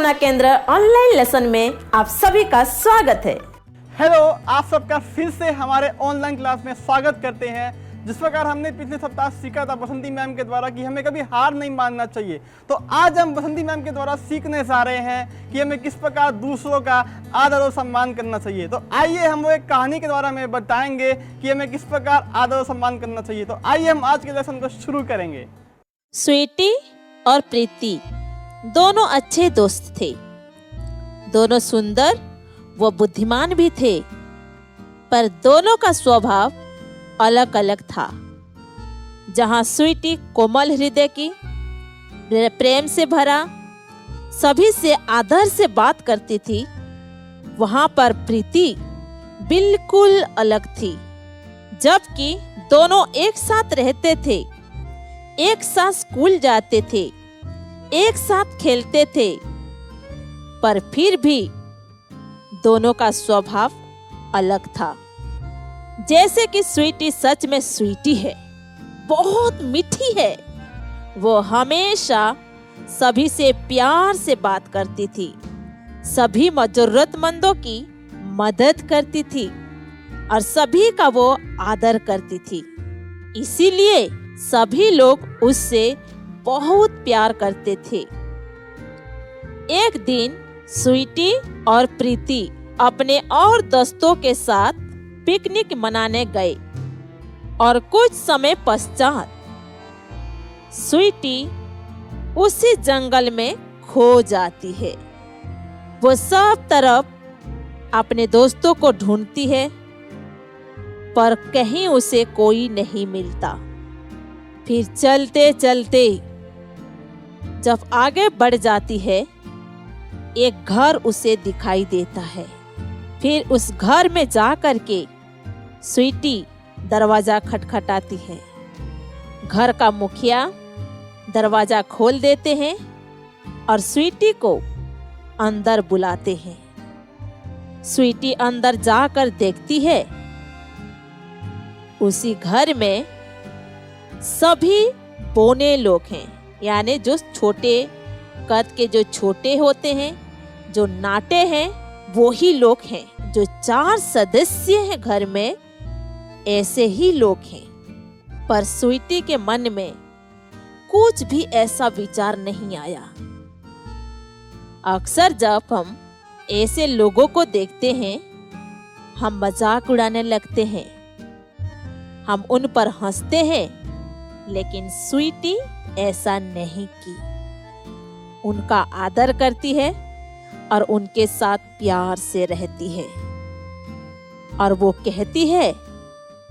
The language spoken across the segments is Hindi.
सूचना केंद्र ऑनलाइन लेसन में आप सभी का स्वागत है। हेलो, आप सबका फिर से हमारे ऑनलाइन क्लास में स्वागत करते हैं। जिस प्रकार हमने पिछले सप्ताह सीखा था बसंती मैम के द्वारा कि हमें कभी हार नहीं मानना चाहिए, तो आज हम बसंती मैम के द्वारा सीखने जा रहे हैं कि हमें किस प्रकार दूसरों का आदर और सम्मान करना चाहिए। तो आइए हम वो एक कहानी के द्वारा हमें बताएंगे कि हमें किस प्रकार आदर और सम्मान करना चाहिए। तो आइए हम आज के लेसन को शुरू करेंगे। स्वीटी और प्रीति दोनों अच्छे दोस्त थे। दोनों सुंदर व बुद्धिमान भी थे, पर दोनों का स्वभाव अलग अलग था। जहाँ स्वीटी कोमल हृदय की, प्रेम से भरा, सभी से आदर से बात करती थी, वहाँ पर प्रीति बिल्कुल अलग थी। जबकि दोनों एक साथ रहते थे, एक साथ स्कूल जाते थे, एक साथ खेलते थे, पर फिर भी दोनों का स्वभाव अलग था। जैसे कि स्वीटी सच में स्वीटी है, बहुत मीठी है। वो हमेशा सभी से प्यार से बात करती थी, सभी जरूरतमंदों की मदद करती थी और सभी का वो आदर करती थी। इसीलिए सभी लोग उससे बहुत प्यार करते थे। एक दिन स्वीटी और प्रीति अपने और दोस्तों के साथ पिकनिक मनाने गए और कुछ समय पश्चात स्वीटी उसी जंगल में खो जाती है। वो सब तरफ अपने दोस्तों को ढूंढती है, पर कहीं उसे कोई नहीं मिलता। फिर चलते चलते जब आगे बढ़ जाती है, एक घर उसे दिखाई देता है। फिर उस घर में जा कर के स्वीटी दरवाजा खटखटाती है। घर का मुखिया दरवाजा खोल देते हैं और स्वीटी को अंदर बुलाते हैं। स्वीटी अंदर जाकर देखती है, उसी घर में सभी बौने लोग हैं, यानी जो छोटे कद के, जो छोटे होते हैं, जो नाटे हैं, वो ही लोग हैं। जो 4 सदस्य हैं घर में, ऐसे ही लोग हैं। पर स्वीटी के मन में कुछ भी ऐसा विचार नहीं आया। अक्सर जब हम ऐसे लोगों को देखते हैं, हम मजाक उड़ाने लगते हैं, हम उन पर हंसते हैं, लेकिन स्वीटी ऐसा नहीं की। उनका आदर करती है और उनके साथ प्यार से रहती है। और वो कहती है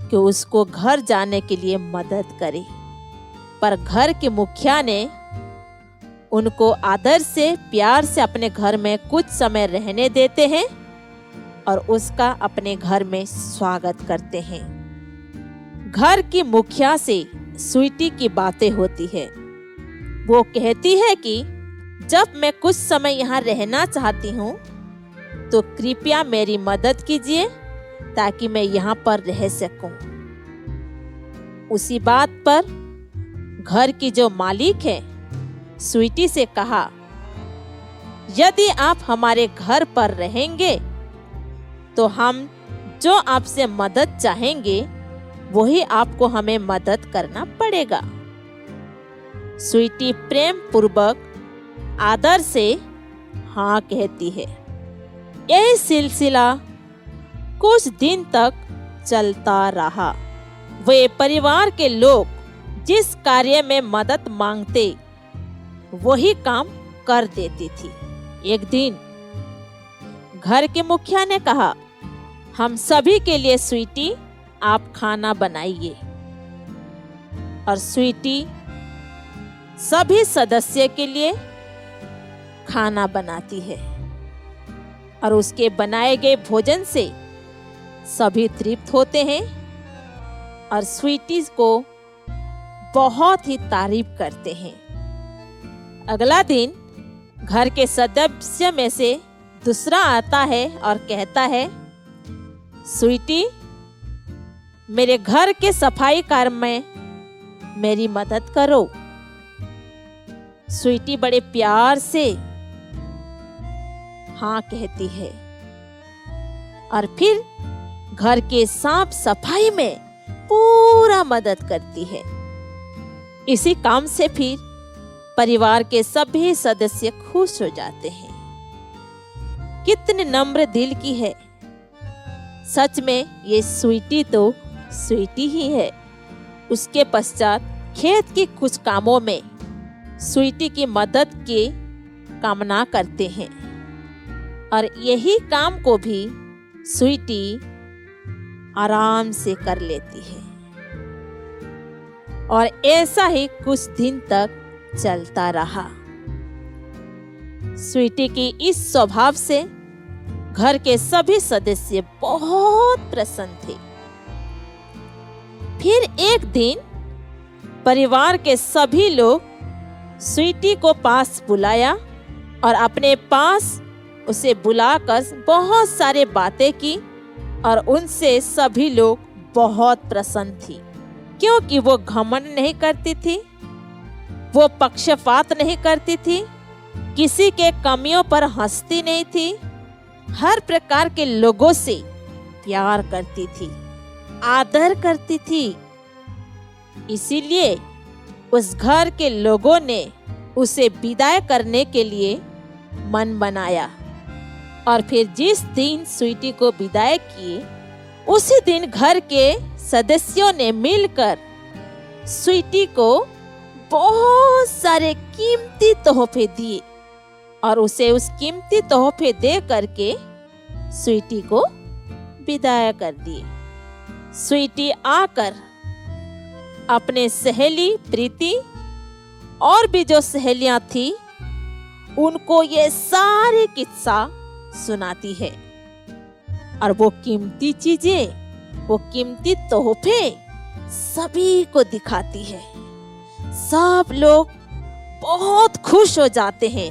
कि उसको घर जाने के लिए मदद करे। पर घर के मुखिया ने उनको आदर से, प्यार से अपने घर में कुछ समय रहने देते हैं और उसका अपने घर में स्वागत करते हैं। घर की मुखिया से स्वीटी की बातें होती है। वो कहती है कि जब मैं कुछ समय यहाँ रहना चाहती हूँ, तो कृपया मेरी मदद कीजिए ताकि मैं यहाँ पर रह सकूं। उसी बात पर घर की जो मालिक है स्वीटी से कहा, यदि आप हमारे घर पर रहेंगे तो हम जो आपसे मदद चाहेंगे वही आपको हमें मदद करना पड़ेगा। स्वीटी प्रेम पूर्वक आदर से हाँ कहती है। यह सिलसिला कुछ दिन तक चलता रहा। वे परिवार के लोग जिस कार्य में मदद मांगते वही काम कर देती थी। एक दिन घर के मुखिया ने कहा, हम सभी के लिए स्वीटी आप खाना बनाइए। और स्वीटी सभी सदस्य के लिए खाना बनाती है और उसके बनाए गए भोजन से सभी तृप्त होते हैं और स्वीटी को बहुत ही तारीफ करते हैं। अगला दिन घर के सदस्य में से दूसरा आता है और कहता है, स्वीटी मेरे घर के सफाई कार्य में मेरी मदद करो। स्वीटी बड़े प्यार से हाँ कहती है और फिर घर के साफ सफाई में पूरा मदद करती है। इसी काम से फिर परिवार के सभी सदस्य खुश हो जाते हैं। कितने नम्र दिल की है। सच में ये स्वीटी तो स्वीटी ही है। उसके पश्चात खेत के कुछ कामों में स्वीटी की मदद की कामना करते हैं और यही काम को भी स्वीटी आराम से कर लेती है। और ऐसा ही कुछ दिन तक चलता रहा। स्वीटी की इस स्वभाव से घर के सभी सदस्य बहुत प्रसन्न थे। फिर एक दिन परिवार के सभी लोग स्वीटी को पास बुलाया और अपने पास उसे बुलाकर बहुत सारे बातें की और उनसे सभी लोग बहुत प्रसन्न थी, क्योंकि वो घमंड नहीं करती थी, वो पक्षपात नहीं करती थी, किसी के कमियों पर हंसती नहीं थी, हर प्रकार के लोगों से प्यार करती थी, आदर करती थी। इसीलिए उस घर के लोगों ने उसे विदाई करने के लिए मन बनाया और फिर जिस दिन स्वीटी को विदाई किए उसी दिन घर के सदस्यों ने मिलकर स्वीटी को बहुत सारे कीमती तोहफे दिए और उसे उस कीमती तोहफे दे करके स्वीटी को विदाई कर दिए। स्वीटी आकर अपने सहेली प्रीति और भी जो सहेलियां थी उनको ये सारे किस्सा सुनाती है और वो कीमती चीजें, वो कीमती तोहफे सभी को दिखाती है। सब लोग बहुत खुश हो जाते हैं,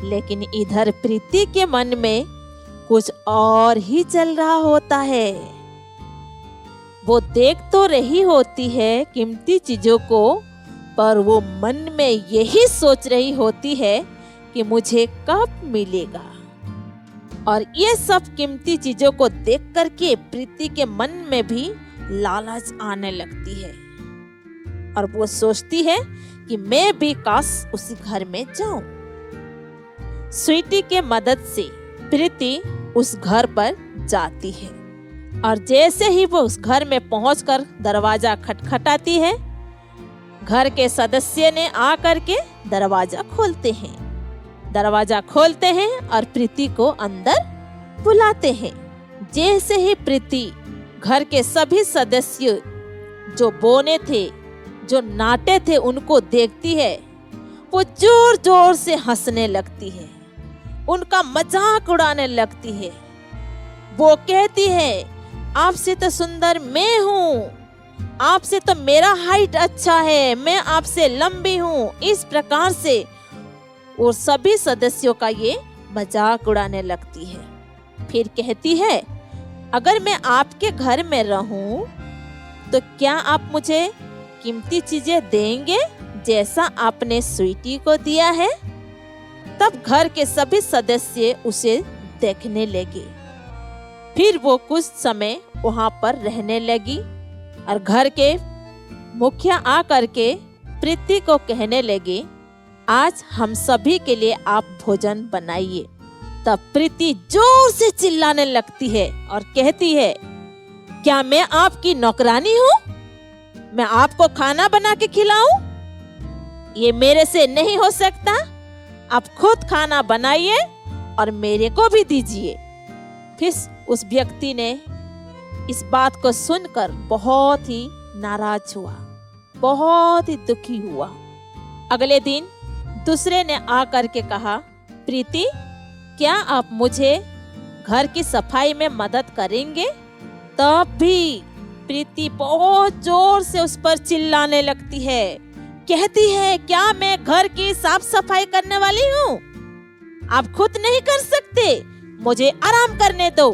लेकिन इधर प्रीति के मन में कुछ और ही चल रहा होता है। वो देख तो रही होती है कीमती चीजों को, पर वो मन में यही सोच रही होती है कि मुझे कब मिलेगा। और ये सब कीमती चीजों को देख करके प्रीति के मन में भी लालच आने लगती है और वो सोचती है कि मैं भी काश उसी घर में जाऊं। स्वीटी के मदद से प्रीति उस घर पर जाती है और जैसे ही वो उस घर में पहुंचकर दरवाजा खटखटाती है, घर के सदस्य ने आकर के दरवाजा खोलते हैं। दरवाजा खोलते हैं और प्रीति को अंदर बुलाते हैं। जैसे ही प्रीति घर के सभी सदस्य जो बोने थे, जो नाटे थे, उनको देखती है, वो जोर जोर से हंसने लगती है, उनका मजाक उड़ाने लगती है। वो कहती है, आपसे तो सुंदर मैं हूँ, आपसे तो मेरा हाइट अच्छा है, मैं आपसे लंबी हूँ। इस प्रकार से वो सभी सदस्यों का ये मजाक उड़ाने लगती है। फिर कहती है, अगर मैं आपके घर में रहूं तो क्या आप मुझे कीमती चीजें देंगे जैसा आपने स्वीटी को दिया है? तब घर के सभी सदस्य उसे देखने लगे। फिर वो कुछ समय वहां पर रहने लगी और घर के मुखिया आकर के प्रीति को कहने लगे, आज हम सभी के लिए आप भोजन बनाइए। तब प्रीति जोर से चिल्लाने लगती है और कहती है, क्या मैं आपकी नौकरानी हूँ? मैं आपको खाना बना के खिलाऊं? ये मेरे से नहीं हो सकता। आप खुद खाना बनाइए और मेरे को भी दीजिए। फिर उस व्यक्ति ने इस बात को सुनकर बहुत ही नाराज हुआ, बहुत ही दुखी हुआ। अगले दिन दूसरे ने आकर के कहा, प्रीति, क्या आप मुझे घर की सफाई में मदद करेंगे? तब भी प्रीति बहुत जोर से उस पर चिल्लाने लगती है, कहती है, क्या मैं घर की साफ सफाई करने वाली हूँ? आप खुद नहीं कर सकते, मुझे आराम करने दो।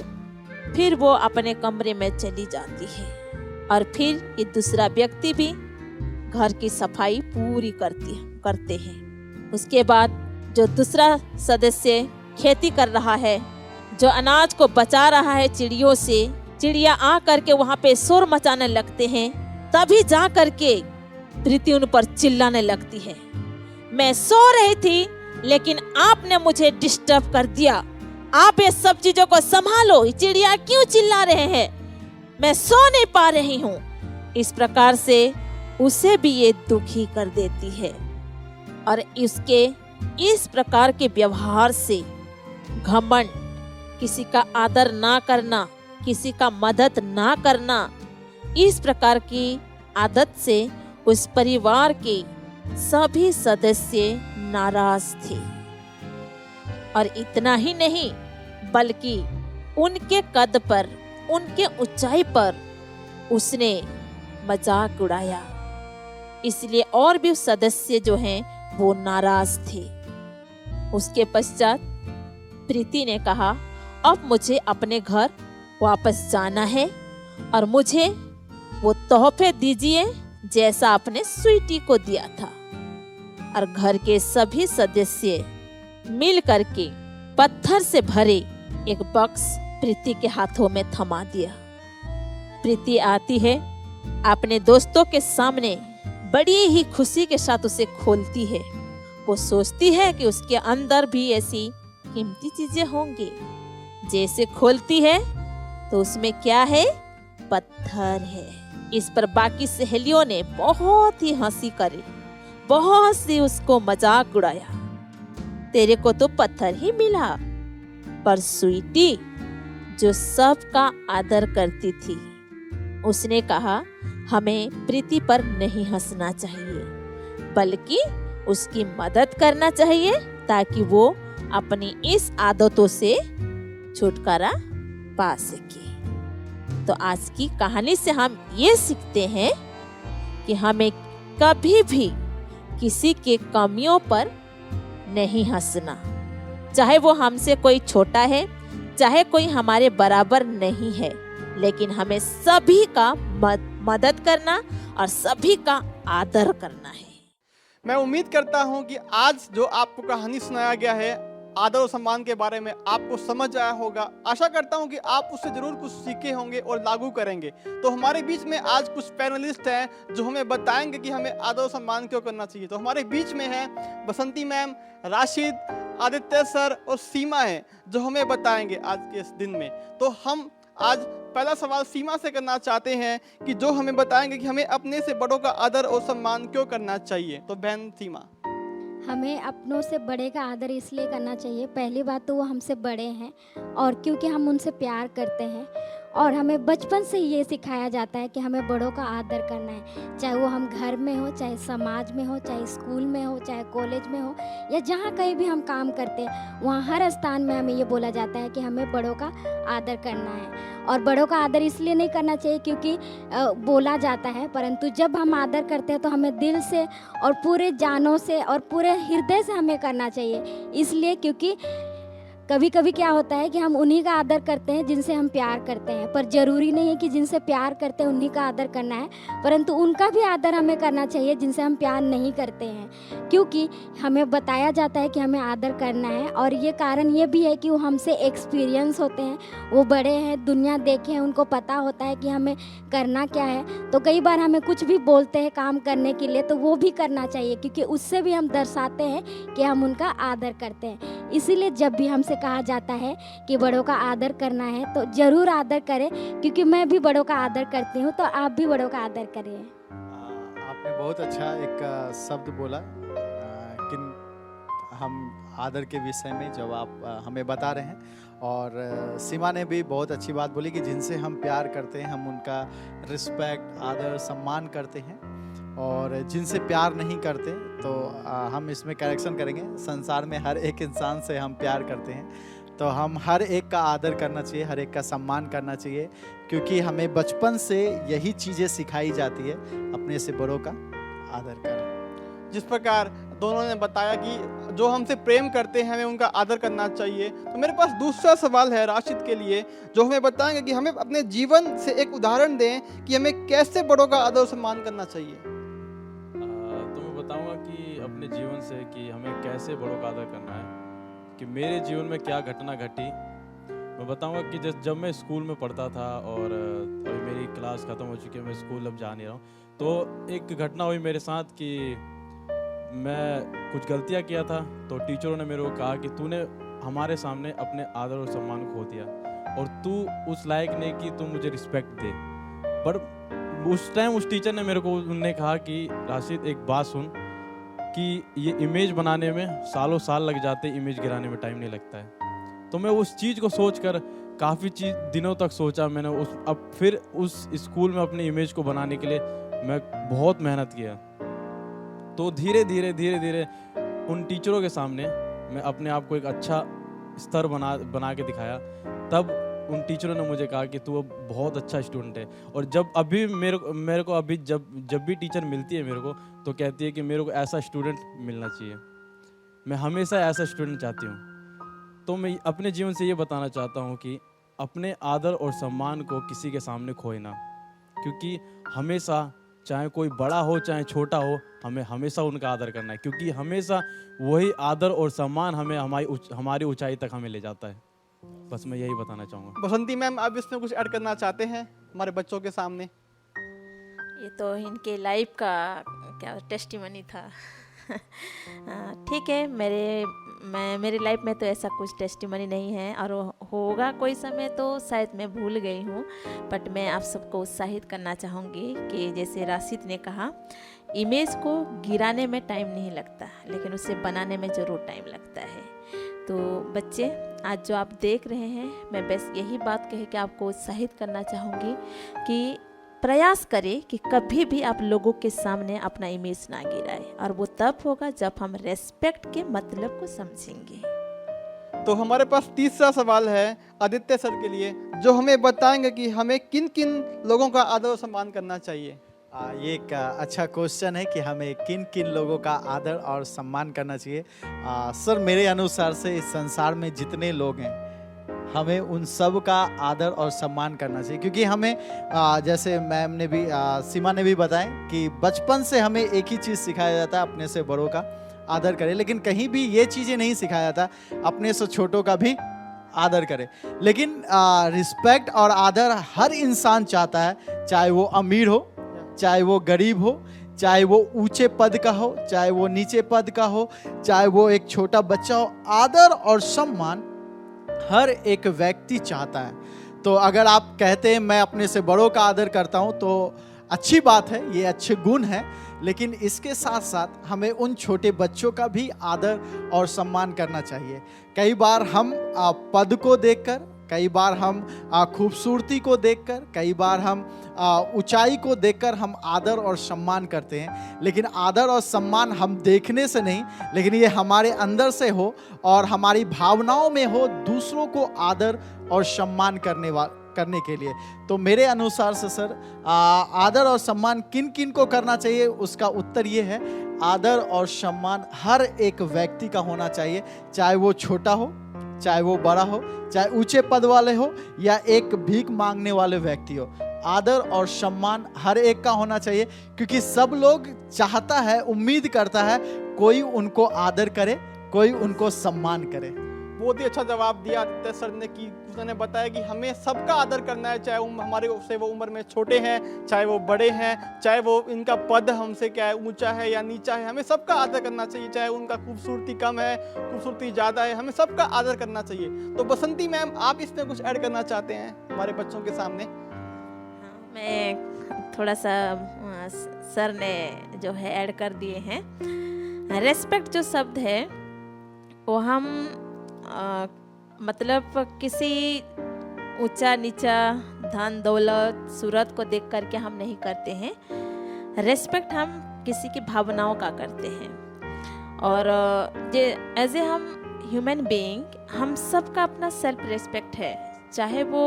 फिर वो अपने कमरे में चली जाती है और फिर ये दूसरा व्यक्ति भी घर की सफाई पूरी करते हैं। उसके बाद जो दूसरा सदस्य खेती कर रहा है, जो अनाज को बचा रहा है चिड़ियों से। चिड़िया आ करके वहाँ पे शोर मचाने लगते हैं, तभी जा करके प्रीति उन पर चिल्लाने लगती है, मैं सो रही थी लेकिन आपने मुझे डिस्टर्ब कर दिया। आप ये सब चीजों को संभालो, चिड़िया क्यों चिल्ला रहे हैं, मैं सो नहीं पा रही हूँ। इस प्रकार से उसे भी ये दुखी कर देती है। और इसके इस प्रकार के व्यवहार से घमंड, किसी का आदर ना करना, किसी का मदद ना करना, इस प्रकार की आदत से उस परिवार के सभी सदस्य नाराज थे। और इतना ही नहीं, बल्कि उनके कद पर, उनके ऊंचाई पर उसने मजाक उड़ाया। इसलिए और भी सदस्य जो हैं वो नाराज थे। उसके पश्चात प्रीति ने कहा, अब मुझे अपने घर वापस जाना है और मुझे वो तोहफे दीजिए जैसा आपने स्वीटी को दिया था। और घर के सभी सदस्य मिल करके पत्थर से भरे एक बक्स प्रीति के हाथों में थमा दिया। प्रीति आती है, अपने दोस्तों के सामने बड़ी ही खुशी के साथ उसे खोलती है। वो सोचती है कि उसके अंदर भी ऐसी कीमती चीजें होंगी। जैसे खोलती है तो उसमें क्या है, पत्थर है। इस पर बाकी सहेलियों ने बहुत ही हंसी करी, बहुत सी उसको मजाक उड़ाया, तेरे को तो पत्थर ही मिला। पर स्वीटी जो सबका आदर करती थी, उसने कहा, हमें प्रीति पर नहीं हंसना चाहिए, बल्कि उसकी मदद करना चाहिए ताकि वो अपनी इस आदतों से छुटकारा पा सके। तो आज की कहानी से हम ये सीखते हैं कि हमें कभी भी किसी के कमियों पर नहीं हंसना, चाहे वो हमसे कोई छोटा है, चाहे कोई हमारे बराबर नहीं है, लेकिन हमें सभी का मदद करना और सभी का आदर करना है। मैं उम्मीद करता हूं कि आज जो आपको कहानी सुनाया गया है आदर और सम्मान के बारे में, आपको समझ आया होगा। आशा करता हूं कि आप उससे जरूर कुछ सीखे होंगे और लागू करेंगे। तो हमारे बीच में आज कुछ पैनलिस्ट हैं जो हमें बताएंगे कि हमें आदर और सम्मान क्यों करना चाहिए। तो हमारे बीच में है बसंती मैम, राशिद, आदित्य सर और सीमा है जो हमें बताएंगे आज के इस दिन में। तो हम आज पहला सवाल सीमा से करना चाहते हैं कि जो हमें बताएंगे कि हमें अपने से बड़ों का आदर और सम्मान क्यों करना चाहिए। तो बहन सीमा। हमें अपनों से बड़े का आदर इसलिए करना चाहिए, पहली बात तो वो हमसे बड़े हैं और क्योंकि हम उनसे प्यार करते हैं। और हमें बचपन से ये सिखाया जाता है कि हमें बड़ों का आदर करना है, चाहे वो हम घर में हो, चाहे समाज में हो, चाहे स्कूल में हो, चाहे कॉलेज में हो, या जहाँ कहीं भी हम काम करते हैं, वहाँ हर स्थान में हमें ये बोला जाता है कि हमें बड़ों का आदर करना है। और बड़ों का आदर इसलिए नहीं करना चाहिए क्योंकि बोला जाता है, परंतु जब हम आदर करते हैं तो हमें दिल से और पूरे जानों से और पूरे हृदय से हमें करना चाहिए। इसलिए क्योंकि कभी कभी क्या होता है कि हम उन्हीं का आदर करते हैं जिनसे हम प्यार करते हैं, पर ज़रूरी नहीं है कि जिनसे प्यार करते हैं उन्हीं का आदर करना है, परंतु उनका भी आदर हमें करना चाहिए जिनसे हम प्यार नहीं करते हैं। क्योंकि हमें बताया जाता है कि हमें आदर करना है, और ये कारण ये भी है कि वो हमसे एक्सपीरियंस होते हैं, वो बड़े हैं, दुनिया देखे हैं, उनको पता होता है कि हमें करना क्या है। तो कई बार हमें कुछ भी बोलते हैं काम करने के लिए, तो वो भी करना चाहिए क्योंकि उससे भी हम दर्शाते हैं कि हम उनका आदर करते हैं। इसीलिए जब भी हमसे कहा जाता है कि बड़ों का आदर करना है तो ज़रूर आदर करें, क्योंकि मैं भी बड़ों का आदर करती हूँ, तो आप भी बड़ों का आदर करें। आपने बहुत अच्छा एक शब्द बोला कि हम आदर के विषय में जब आप हमें बता रहे हैं, और सीमा ने भी बहुत अच्छी बात बोली कि जिनसे हम प्यार करते हैं हम उनका रिस्पेक्ट, आदर, सम्मान करते हैं, और जिनसे प्यार नहीं करते तो हम इसमें करेक्शन करेंगे। संसार में हर एक इंसान से हम प्यार करते हैं, तो हम हर एक का आदर करना चाहिए, हर एक का सम्मान करना चाहिए, क्योंकि हमें बचपन से यही चीज़ें सिखाई जाती है, अपने से बड़ों का आदर करें। जिस प्रकार दोनों ने बताया कि जो हमसे प्रेम करते हैं हमें उनका आदर करना चाहिए, तो मेरे पास दूसरा सवाल है राशिद के लिए, जो हमें बताएंगे कि हमें अपने जीवन से एक उदाहरण दें कि हमें कैसे बड़ों का आदर और सम्मान करना चाहिए। तो मैं बताऊंगा कि अपने जीवन से कि हमें कैसे बड़ों का आदर करना है। कि मेरे जीवन में क्या घटना घटी। मैं बताऊंगा कि जब मैं स्कूल में पढ़ता था और अभी मेरी क्लास ख़त्म हो चुकी है, मैं स्कूल अब जा नहीं रहा हूँ, तो एक घटना हुई मेरे साथ कि मैं कुछ गलतियाँ किया था। तो टीचरों ने मेरे को कहा कि तूने हमारे सामने अपने आदर और सम्मान खो दिया और तू उस लायक नहीं कि तू मुझे रिस्पेक्ट दे। पर उस टाइम उस टीचर ने मेरे को उन्होंने कहा कि राशिद एक बात सुन कि ये इमेज बनाने में सालों साल लग जाते, इमेज गिराने में टाइम नहीं लगता है। तो मैं उस चीज़ को सोचकर काफ़ी दिनों तक सोचा मैंने। अब फिर उस स्कूल में अपनी इमेज को बनाने के लिए मैं बहुत मेहनत किया। तो धीरे धीरे उन टीचरों के सामने मैं अपने आप को एक अच्छा स्तर बना के दिखाया। तब उन टीचरों ने मुझे कहा कि तू अब बहुत अच्छा स्टूडेंट है। और जब अभी मेरे को अभी जब भी टीचर मिलती है मेरे को, तो कहती है कि मेरे को ऐसा स्टूडेंट मिलना चाहिए। मैं हमेशा ऐसा स्टूडेंट चाहती हूँ। तो मैं अपने जीवन से ये बताना चाहता हूँ कि अपने आदर और सम्मान को किसी के सामने खोए ना, क्योंकि हमेशा चाहे कोई बड़ा हो चाहे छोटा हो, हमें हमेशा उनका आदर करना है, क्योंकि हमेशा वही आदर और सम्मान हमें हमारी ऊंचाई तक हमें ले जाता है। बस मैं यही बताना चाहूँगा। बसंती मैम, आप इसमें कुछ ऐड करना चाहते हैं हमारे बच्चों के सामने? ये तो इनके लाइफ का क्या टेस्टिमनी था। ठीक है, मेरी लाइफ में तो ऐसा कुछ टेस्टिमनी नहीं है, और होगा कोई समय तो शायद मैं भूल गई हूँ। बट मैं आप सबको उत्साहित करना चाहूँगी कि जैसे राशिद ने कहा, इमेज को गिराने में टाइम नहीं लगता, लेकिन उसे बनाने में ज़रूर टाइम लगता है। तो बच्चे, आज जो आप देख रहे हैं, मैं बस यही बात कह के आपको उत्साहित करना चाहूँगी कि प्रयास करें कि कभी भी आप लोगों के सामने अपना इमेज ना गिराए, और वो तब होगा जब हम रेस्पेक्ट के मतलब को समझेंगे। तो हमारे पास तीसरा सवाल है आदित्य सर के लिए, जो हमें बताएंगे कि हमें किन किन लोगों का आदर और सम्मान करना चाहिए। ये एक अच्छा क्वेश्चन है कि हमें किन किन लोगों का आदर और सम्मान करना चाहिए। सर, मेरे अनुसार से इस संसार में जितने लोग हैं, हमें उन सब का आदर और सम्मान करना चाहिए, क्योंकि हमें जैसे मैम ने भी सीमा ने भी बताया कि बचपन से हमें एक ही चीज़ सिखाया जाता है, अपने से बड़ों का आदर करें। लेकिन कहीं भी ये चीज़ें नहीं सिखाया जाता, अपने से छोटों का भी आदर करें। लेकिन रिस्पेक्ट और आदर हर इंसान चाहता है, चाहे वो अमीर हो, चाहे वो गरीब हो, चाहे वो ऊंचे पद का हो, चाहे वो नीचे पद का हो, चाहे वो एक छोटा बच्चा हो। आदर और सम्मान हर एक व्यक्ति चाहता है। तो अगर आप कहते हैं मैं अपने से बड़ों का आदर करता हूं, तो अच्छी बात है, ये अच्छे गुण है। लेकिन इसके साथ साथ हमें उन छोटे बच्चों का भी आदर और सम्मान करना चाहिए। कई बार हम पद को देखकर, कई बार हम खूबसूरती को देखकर, कई बार हम ऊंचाई को देखकर हम आदर और सम्मान करते हैं। लेकिन आदर और सम्मान हम देखने से नहीं, लेकिन ये हमारे अंदर से हो और हमारी भावनाओं में हो, दूसरों को आदर और सम्मान करने के लिए। तो मेरे अनुसार से सर, आदर और सम्मान किन किन को करना चाहिए, उसका उत्तर ये है, आदर और सम्मान हर एक व्यक्ति का होना चाहिए, चाहे वो छोटा हो, चाहे वो बड़ा हो, चाहे ऊंचे पद वाले हो या एक भीख मांगने वाले व्यक्ति हो। आदर और सम्मान हर एक का होना चाहिए, क्योंकि सब लोग चाहता है, उम्मीद करता है कोई उनको आदर करे, कोई उनको सम्मान करे। बहुत ही अच्छा जवाब दिया आदित्य सर ने कि उन्होंने बताया कि हमें सबका आदर करना है, चाहे हमारे से वो उम्र में छोटे हैं, चाहे वो बड़े हैं, चाहे वो इनका पद हमसे क्या है, ऊंचा है या नीचा है, हमें सबका आदर करना चाहिए। चाहे उनका खूबसूरती कम है, खूबसूरती ज़्यादा है, हमें सबका आदर करना चाहिए। तो बसंती मैम, आप इसमें कुछ ऐड करना चाहते हैं हमारे बच्चों के सामने? मैं थोड़ा सा सर ने जो है ऐड कर दिए हैं। रेस्पेक्ट जो शब्द है वो हम मतलब किसी ऊंचा नीचा, धन दौलत, सूरत को देख करके हम नहीं करते हैं। रेस्पेक्ट हम किसी की भावनाओं का करते हैं। और एज ए हम ह्यूमन बीइंग, हम सबका अपना सेल्फ रेस्पेक्ट है, चाहे वो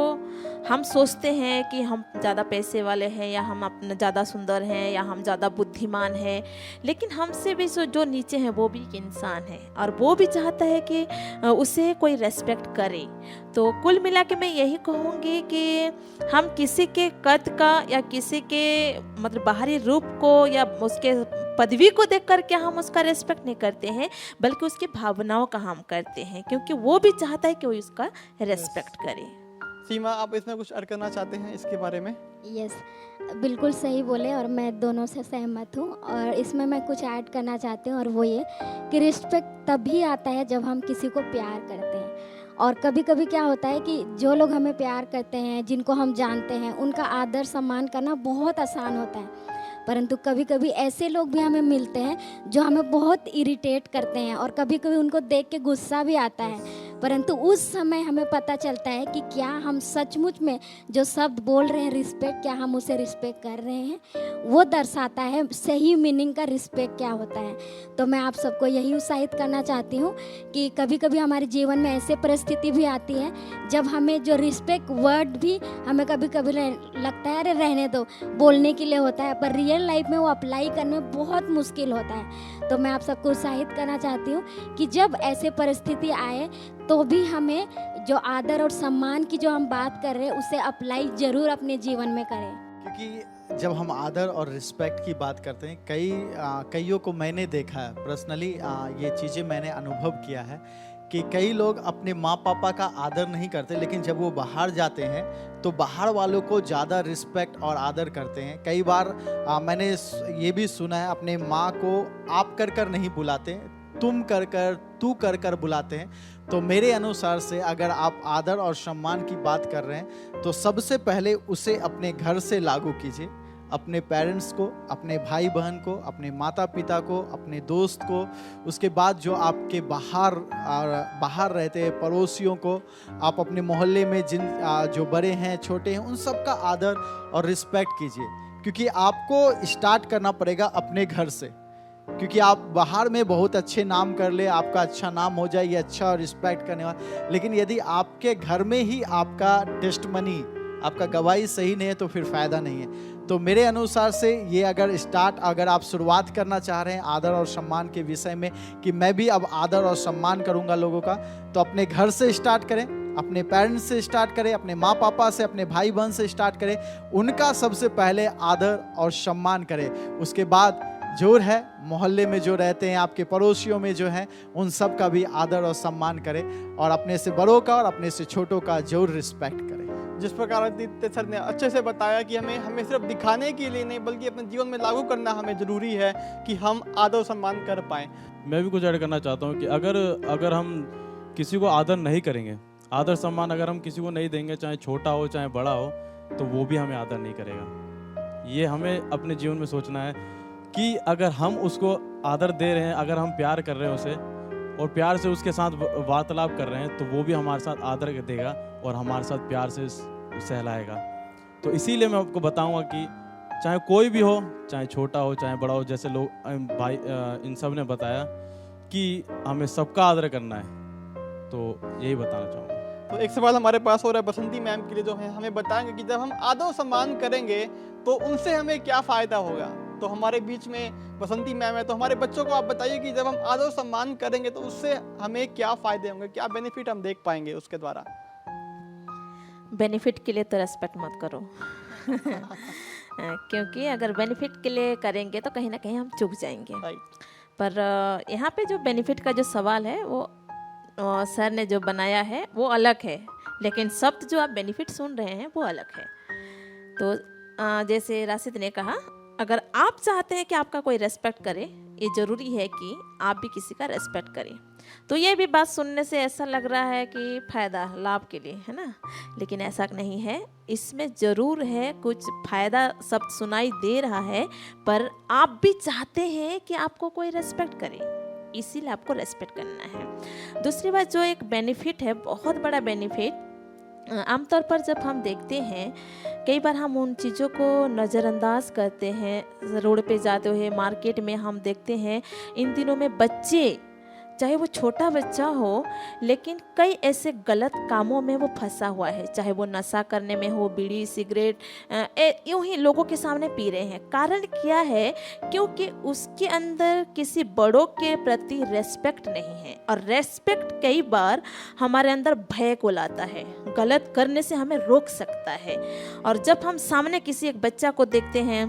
हम सोचते हैं कि हम ज़्यादा पैसे वाले हैं या हम अपना ज़्यादा सुंदर हैं या हम ज़्यादा बुद्धिमान हैं, लेकिन हमसे भी जो नीचे हैं वो भी एक इंसान है और वो भी चाहता है कि उसे कोई रेस्पेक्ट करे। तो कुल मिला के मैं यही कहूँगी कि हम किसी के कद का या किसी के मतलब बाहरी रूप को या उसके पदवी को देख कर के हम उसका रेस्पेक्ट नहीं करते हैं, बल्कि उसकी भावनाओं का हम करते हैं, क्योंकि वो भी चाहता है कि वो उसका रेस्पेक्ट करे। सीमा, आप इसमें कुछ ऐड करना चाहते हैं इसके बारे में? यस, बिल्कुल सही बोले और मैं दोनों से सहमत हूँ। और इसमें मैं कुछ ऐड करना चाहती हूँ और वो ये कि रिस्पेक्ट तभी आता है जब हम किसी को प्यार करते हैं। और कभी कभी क्या होता है कि जो लोग हमें प्यार करते हैं, जिनको हम जानते हैं, उनका आदर सम्मान करना बहुत आसान होता है, परंतु कभी कभी ऐसे लोग भी हमें मिलते हैं जो हमें बहुत इरिटेट करते हैं और कभी कभी उनको देख के गुस्सा भी आता है। परंतु उस समय हमें पता चलता है कि क्या हम सचमुच में जो शब्द बोल रहे हैं रिस्पेक्ट, क्या हम उसे रिस्पेक्ट कर रहे हैं, वो दर्शाता है सही मीनिंग का रिस्पेक्ट क्या होता है। तो मैं आप सबको यही उत्साहित करना चाहती हूँ कि कभी कभी हमारे जीवन में ऐसे परिस्थिति भी आती है जब हमें जो रिस्पेक्ट वर्ड भी हमें कभी कभी लगता है अरे रहने दो, बोलने के लिए होता है, पर रियल लाइफ में वो अप्लाई करने में बहुत मुश्किल होता है। तो मैं आप सबको उत्साहित करना चाहती हूँ कि जब ऐसे परिस्थिति आए तो भी हमें जो आदर और सम्मान की जो हम बात कर रहे हैं उसे अप्लाई जरूर अपने जीवन में करें। क्योंकि जब हम आदर और रिस्पेक्ट की बात करते हैं, कईयों को मैंने देखा है पर्सनली, ये चीज़ें मैंने अनुभव किया है कि कई लोग अपने माँ पापा का आदर नहीं करते, लेकिन जब वो बाहर जाते हैं तो बाहर वालों को ज़्यादा रिस्पेक्ट और आदर करते हैं। कई बार मैंने ये भी सुना है अपने माँ को आप कर नहीं बुलाते, तुम कर तू कर बुलाते हैं। तो मेरे अनुसार से अगर आप आदर और सम्मान की बात कर रहे हैं तो सबसे पहले उसे अपने घर से लागू कीजिए, अपने पेरेंट्स को, अपने भाई बहन को, अपने माता पिता को, अपने दोस्त को, उसके बाद जो आपके बाहर रहते हैं पड़ोसियों को, आप अपने मोहल्ले में जिन जो बड़े हैं छोटे हैं उन सब का आदर और रिस्पेक्ट कीजिए। क्योंकि आपको स्टार्ट करना पड़ेगा अपने घर से, क्योंकि आप बाहर में बहुत अच्छे नाम कर ले, आपका अच्छा नाम हो जाए, ये अच्छा रिस्पेक्ट करने वाला, लेकिन यदि आपके घर में ही आपका टेस्टमनी, आपका गवाही सही नहीं है तो फिर फ़ायदा नहीं है। तो मेरे अनुसार से ये अगर आप शुरुआत करना चाह रहे हैं आदर और सम्मान के विषय में कि मैं भी अब आदर और सम्मान करूंगा लोगों का, तो अपने घर से स्टार्ट करें, अपने पेरेंट्स से स्टार्ट करें, अपने माँ पापा से, अपने भाई बहन से स्टार्ट करें, उनका सबसे पहले आदर और सम्मान करें। उसके बाद जो है मोहल्ले में जो रहते हैं, आपके पड़ोसियों में जो हैं, उन सब का भी आदर और सम्मान करें और अपने से बड़ों का और अपने से छोटों का जरूर रिस्पेक्ट करें। जिस प्रकार आदित्य सर ने अच्छे से बताया कि हमें सिर्फ दिखाने के लिए नहीं बल्कि अपने जीवन में लागू करना हमें ज़रूरी है कि हम आदर सम्मान कर पाएँ। मैं भी कुछ ऐड करना चाहता हूँ कि अगर हम किसी को आदर नहीं करेंगे, आदर सम्मान अगर हम किसी को नहीं देंगे, चाहे छोटा हो चाहे बड़ा हो, तो वो भी हमें आदर नहीं करेगा। ये हमें अपने जीवन में सोचना है कि अगर हम उसको आदर दे रहे हैं, अगर हम प्यार कर रहे हैं उसे और प्यार से उसके साथ वार्तालाप कर रहे हैं, तो वो भी हमारे साथ आदर देगा और हमारे साथ प्यार से सहलाएगा। तो इसीलिए मैं आपको बताऊंगा कि चाहे कोई भी हो, चाहे छोटा हो चाहे बड़ा हो, जैसे लोग भाई इन सब ने बताया कि हमें सबका आदर करना है, तो यही बताना चाहूँगा। तो एक सवाल हमारे पास हो रहा है बसंती मैम के लिए, जो है हमें बताएंगे कि जब हम आदर सम्मान करेंगे तो उनसे हमें क्या फ़ायदा होगा। तो हमारे बीच में बसंती मैम है, तो हमारे बच्चों को आप बताइए कि जब हम आदर सम्मान करेंगे तो उससे हमें क्या फ़ायदे होंगे, क्या बेनिफिट हम देख पाएंगे उसके द्वारा। बेनिफिट के लिए तो रेस्पेक्ट मत करो क्योंकि अगर बेनिफिट के लिए करेंगे तो कहीं ना कहीं हम चूक जाएंगे। पर यहाँ पे जो बेनिफिट का जो सवाल है वो सर ने जो बनाया है वो अलग है, लेकिन शब्द जो आप बेनिफिट सुन रहे हैं वो अलग है। तो जैसे राशिद ने कहा, अगर आप चाहते हैं कि आपका कोई रेस्पेक्ट करे, ये ज़रूरी है कि आप भी किसी का रेस्पेक्ट करें। तो ये भी बात सुनने से ऐसा लग रहा है कि फ़ायदा लाभ के लिए है ना, लेकिन ऐसा नहीं है। इसमें ज़रूर है कुछ फ़ायदा शब्द सुनाई दे रहा है, पर आप भी चाहते हैं कि आपको कोई रेस्पेक्ट करे, इसीलिए आपको रेस्पेक्ट करना है। दूसरी बात जो एक बेनिफिट है, बहुत बड़ा बेनिफिट, आमतौर पर जब हम देखते हैं कई बार हम उन चीज़ों को नज़रअंदाज करते हैं। रोड पे जाते हुए मार्केट में हम देखते हैं इन दिनों में बच्चे चाहे वो छोटा बच्चा हो, लेकिन कई ऐसे गलत कामों में वो फंसा हुआ है, चाहे वो नशा करने में हो, बीड़ी सिगरेट यूं ही लोगों के सामने पी रहे हैं। कारण क्या है? क्योंकि उसके अंदर किसी बड़ों के प्रति रेस्पेक्ट नहीं है, और रेस्पेक्ट कई बार हमारे अंदर भय को लाता है, गलत करने से हमें रोक सकता है। और जब हम सामने किसी एक बच्चा को देखते हैं,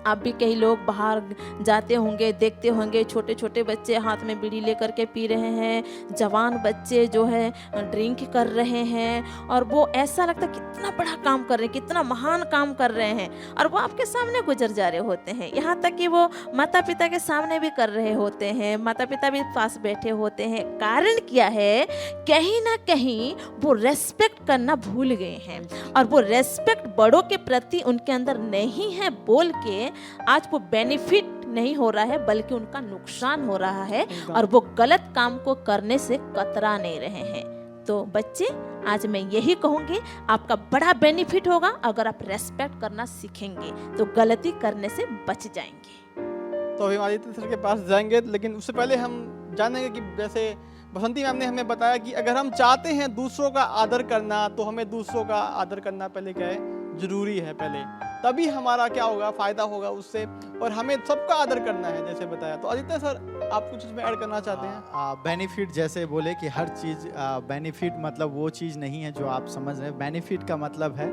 आप भी कई लोग बाहर जाते होंगे, देखते होंगे छोटे छोटे बच्चे हाथ में बीड़ी लेकर के पी रहे हैं, जवान बच्चे जो है ड्रिंक कर रहे हैं, और वो ऐसा लगता है कितना बड़ा काम कर रहे हैं, कितना महान काम कर रहे हैं, और वो आपके सामने गुजर जा रहे होते हैं। यहाँ तक कि वो माता पिता के सामने भी कर रहे होते हैं, माता पिता भी पास बैठे होते हैं। कारण क्या है? कहीं ना कहीं वो रेस्पेक्ट करना भूल गए हैं, और वो रेस्पेक्ट बड़ों के प्रति उनके अंदर नहीं है बोल के आज वो बेनिफिट नहीं हो रहा है, बल्कि उनका नुकसान हो रहा है, और वो गलत काम को करने से कतरा नहीं रहे हैं। तो बच्चे, आज मैं यही कहूंगी, आपका बड़ा बेनिफिट होगा अगर आप रेस्पेक्ट करना सीखेंगे, तो गलती करने से बच जाएंगे। तो अभी हम आदित्य सर के पास जाएंगे, लेकिन उससे पहले हम जानेंगे कि जैसे बसंती मैम ने हमें बताया कि अगर हम चाहते हैं दूसरों का आदर करना, तो हमें दूसरों का आदर करना पहले क्या है? जरूरी है पहले, तभी हमारा क्या होगा? फायदा होगा उससे, और हमें सबका आदर करना है जैसे बताया। तो आदित्य सर, आप कुछ इसमें ऐड करना चाहते हैं? बेनिफिट जैसे बोले कि हर चीज़ बेनिफिट मतलब वो चीज़ नहीं है जो आप समझ रहे हैं। बेनिफिट का मतलब है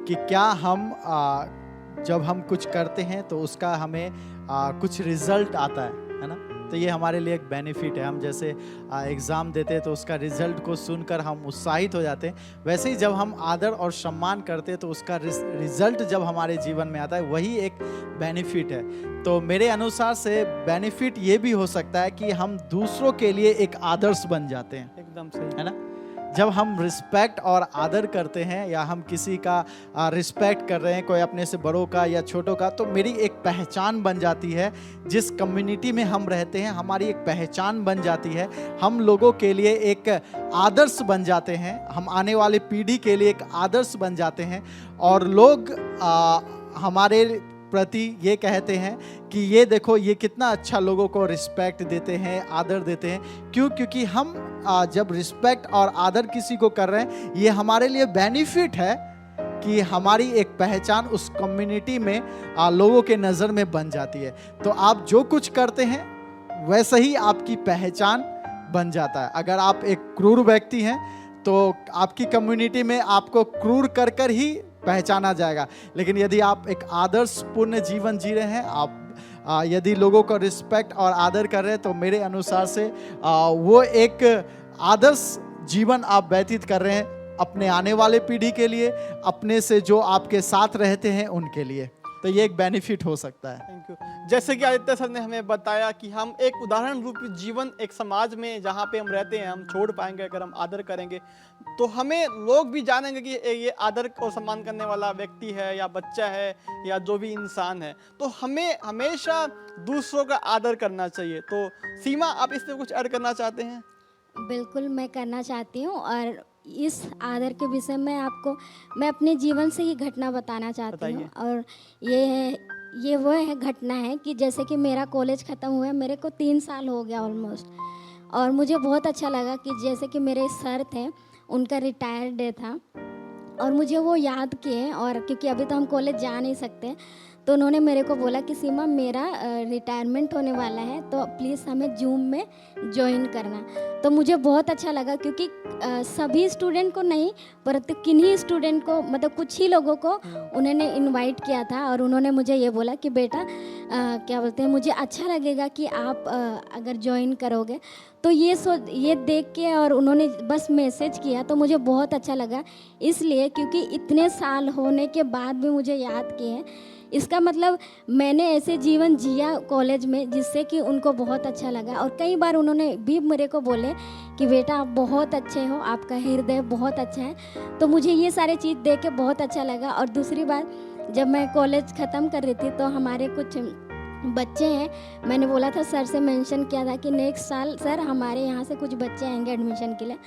कि क्या हम जब हम कुछ करते हैं तो उसका हमें कुछ रिजल्ट आता है ना, तो ये हमारे लिए एक बेनिफिट है। हम जैसे एग्ज़ाम देते हैं तो उसका रिजल्ट को सुनकर हम उत्साहित हो जाते हैं, वैसे ही जब हम आदर और सम्मान करते हैं तो उसका रिजल्ट जब हमारे जीवन में आता है, वही एक बेनिफिट है। तो मेरे अनुसार से बेनिफिट ये भी हो सकता है कि हम दूसरों के लिए एक आदर्श बन जाते हैं। एकदम सही है ना? जब हम रिस्पेक्ट और आदर करते हैं, या हम किसी का रिस्पेक्ट कर रहे हैं, कोई अपने से बड़ों का या छोटों का, तो मेरी एक पहचान बन जाती है। जिस कम्युनिटी में हम रहते हैं, हमारी एक पहचान बन जाती है। हम लोगों के लिए एक आदर्श बन जाते हैं, हम आने वाली पीढ़ी के लिए एक आदर्श बन जाते हैं, और लोग हमारे प्रति ये कहते हैं कि ये देखो ये कितना अच्छा लोगों को रिस्पेक्ट देते हैं, आदर देते हैं। क्यों? क्योंकि हम जब रिस्पेक्ट और आदर किसी को कर रहे हैं, ये हमारे लिए बेनिफिट है कि हमारी एक पहचान उस कम्युनिटी में लोगों के नज़र में बन जाती है। तो आप जो कुछ करते हैं वैसे ही आपकी पहचान बन जाता है। अगर आप एक क्रूर व्यक्ति हैं तो आपकी कम्युनिटी में आपको क्रूर कर कर ही पहचाना जाएगा, लेकिन यदि आप एक आदर्शपूर्ण जीवन जी रहे हैं, आप यदि लोगों को रिस्पेक्ट और आदर कर रहे हैं, तो मेरे अनुसार से वो एक आदर्श जीवन आप व्यतीत कर रहे हैं अपने आने वाले पीढ़ी के लिए, अपने से जो आपके साथ रहते हैं उनके लिए। तो ये एक बेनिफिट हो सकता है। Thank you. जैसे कि आदित्य सर ने हमें बताया कि हम एक उदाहरण रूपी जीवन एक समाज में जहाँ पे हम रहते हैं हम छोड़ पाएंगे अगर हम आदर करेंगे, तो हमें लोग भी जानेंगे कि ये आदर और सम्मान करने वाला व्यक्ति है या बच्चा है या जो भी इंसान है। तो हमें हमेशा दूसरों का आदर करना चाहिए। तो सीमा, आप इस पर कुछ ऐड करना चाहते हैं? बिल्कुल, मैं करना चाहती हूँ, और इस आदर के विषय में आपको मैं अपने जीवन से ही घटना बताना चाहती हूँ। और ये वो है घटना है कि जैसे कि मेरा कॉलेज ख़त्म हुआ, मेरे को 3 साल हो गया ऑलमोस्ट, और मुझे बहुत अच्छा लगा कि जैसे कि मेरे सर थे, उनका रिटायर डे था, और मुझे वो याद किए, और क्योंकि अभी तो हम कॉलेज जा नहीं सकते, तो उन्होंने मेरे को बोला कि सीमा, मेरा रिटायरमेंट होने वाला है, तो प्लीज़ हमें जूम में ज्वाइन करना। तो मुझे बहुत अच्छा लगा, क्योंकि सभी स्टूडेंट को नहीं, परंतु किन्हीं स्टूडेंट को, मतलब कुछ ही लोगों को उन्होंने इनवाइट किया था, और उन्होंने मुझे ये बोला कि बेटा क्या बोलते हैं, मुझे अच्छा लगेगा कि आप अगर ज्वाइन करोगे। तो ये देख के, और उन्होंने बस मैसेज किया, तो मुझे बहुत अच्छा लगा, इसलिए क्योंकि इतने साल होने के बाद भी मुझे याद किए। इसका मतलब मैंने ऐसे जीवन जिया कॉलेज में जिससे कि उनको बहुत अच्छा लगा, और कई बार उन्होंने भी मेरे को बोले कि बेटा आप बहुत अच्छे हो, आपका हृदय बहुत अच्छा है। तो मुझे ये सारे चीज़ देख के बहुत अच्छा लगा। और दूसरी बात, जब मैं कॉलेज ख़त्म कर रही थी तो हमारे कुछ बच्चे हैं, मैंने बोला था सर से मेंशन किया था कि नेक्स्ट साल सर हमारे यहाँ से कुछ बच्चे आएंगे एडमिशन के लिए,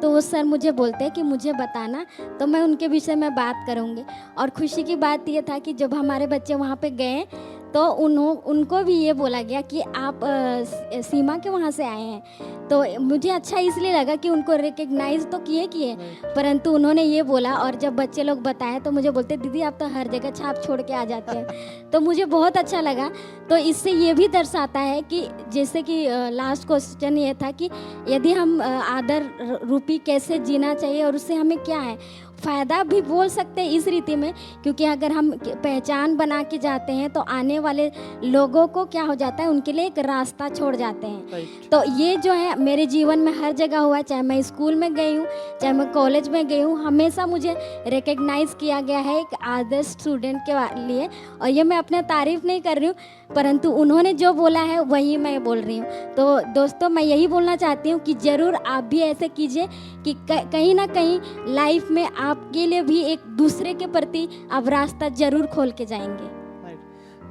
तो वो सर मुझे बोलते हैं कि मुझे बताना, तो मैं उनके विषय में बात करूँगी। और खुशी की बात ये था कि जब हमारे बच्चे वहाँ पे गए तो उनको भी ये बोला गया कि आप सीमा के वहाँ से आए हैं। तो मुझे अच्छा इसलिए लगा कि उनको रिकग्नाइज तो किए परंतु उन्होंने ये बोला, और जब बच्चे लोग बताए तो मुझे बोलते दीदी आप तो हर जगह छाप छोड़ के आ जाते हैं। तो मुझे बहुत अच्छा लगा। तो इससे ये भी दर्शाता है कि जैसे कि लास्ट क्वेश्चन ये था कि यदि हम आदर रूपी कैसे जीना चाहिए और उससे हमें क्या है फ़ायदा भी बोल सकते हैं इस रीति में, क्योंकि अगर हम पहचान बना के जाते हैं तो आने वाले लोगों को क्या हो जाता है, उनके लिए एक रास्ता छोड़ जाते हैं। तो ये जो है मेरे जीवन में हर जगह हुआ, चाहे मैं स्कूल में गई हूँ, चाहे मैं कॉलेज में गई हूँ, हमेशा मुझे रिकग्नाइज़ किया गया है एक आदर्श स्टूडेंट के लिए। और ये मैं अपने तारीफ़ नहीं कर रही हूँ, परंतु उन्होंने जो बोला है वही मैं बोल रही हूँ। तो दोस्तों मैं यही बोलना चाहती हूँ कि ज़रूर आप भी ऐसे कीजिए कि कहीं ना कहीं लाइफ में आपके लिए भी एक दूसरे के प्रति आप रास्ता जरूर खोल के जाएंगे।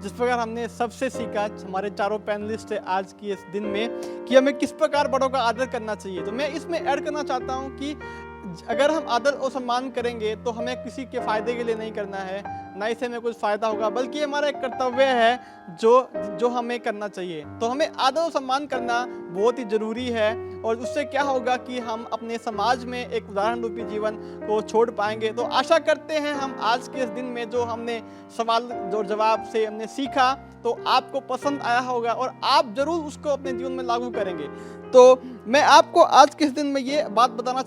जिस प्रकार हमने सबसे सीखा, हमारे चारों पैनलिस्ट है आज की इस दिन में, कि हमें किस प्रकार बड़ों का आदर करना चाहिए। तो मैं इसमें ऐड करना चाहता हूँ कि अगर हम आदर और सम्मान करेंगे तो हमें किसी के फायदे के लिए नहीं करना है, ना इससे हमें कुछ फ़ायदा होगा, बल्कि हमारा एक कर्तव्य है जो हमें करना चाहिए। तो हमें आदर और सम्मान करना बहुत ही ज़रूरी है, और उससे क्या होगा कि हम अपने समाज में एक उदाहरण रूपी जीवन को छोड़ पाएंगे। तो आशा करते हैं हम आज के इस दिन में जो हमने सवाल और जवाब से हमने सीखा तो आपको पसंद आया होगा और आप ज़रूर उसको अपने जीवन में लागू करेंगे। तो मैं आपको आज के इस दिन में ये बात बताना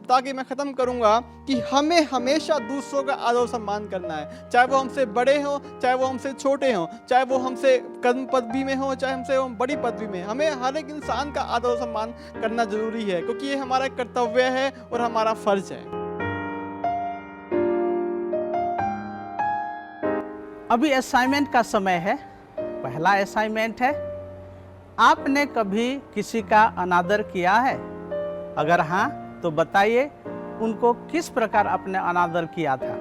ताकि मैं ख़त्म करूँगा कि हमें हमेशा दूसरों का आदर और सम्मान करना है, चाहे वो हमसे बड़े हों, चाहे वो हमसे छोटे हों, चाहे वो हमसे कम पदवी में हों, चाहे हमसे वो बड़ी पदवी में। हमें हर एक इंसान का आदर और सम्मान करना जरूरी है, क्योंकि ये हमारा कर्तव्य है और हमारा फर्ज है। अभी असाइनमेंट का समय है। पहला असाइनमेंट है, आपने कभी किसी का अनादर किया है? अगर हाँ तो बताइए उनको किस प्रकार आपने अनादर किया था।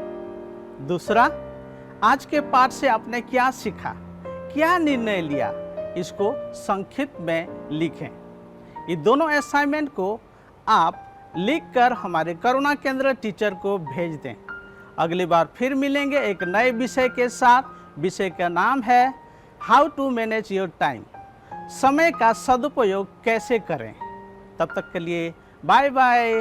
दूसरा, आज के पाठ से आपने क्या सीखा, क्या निर्णय लिया, इसको संक्षिप्त में लिखें। ये दोनों असाइनमेंट को आप लिखकर हमारे करुणा केंद्र टीचर को भेज दें। अगली बार फिर मिलेंगे एक नए विषय के साथ। विषय का नाम है how to manage your time, समय का सदुपयोग कैसे करें। तब तक के लिए बाय बाय।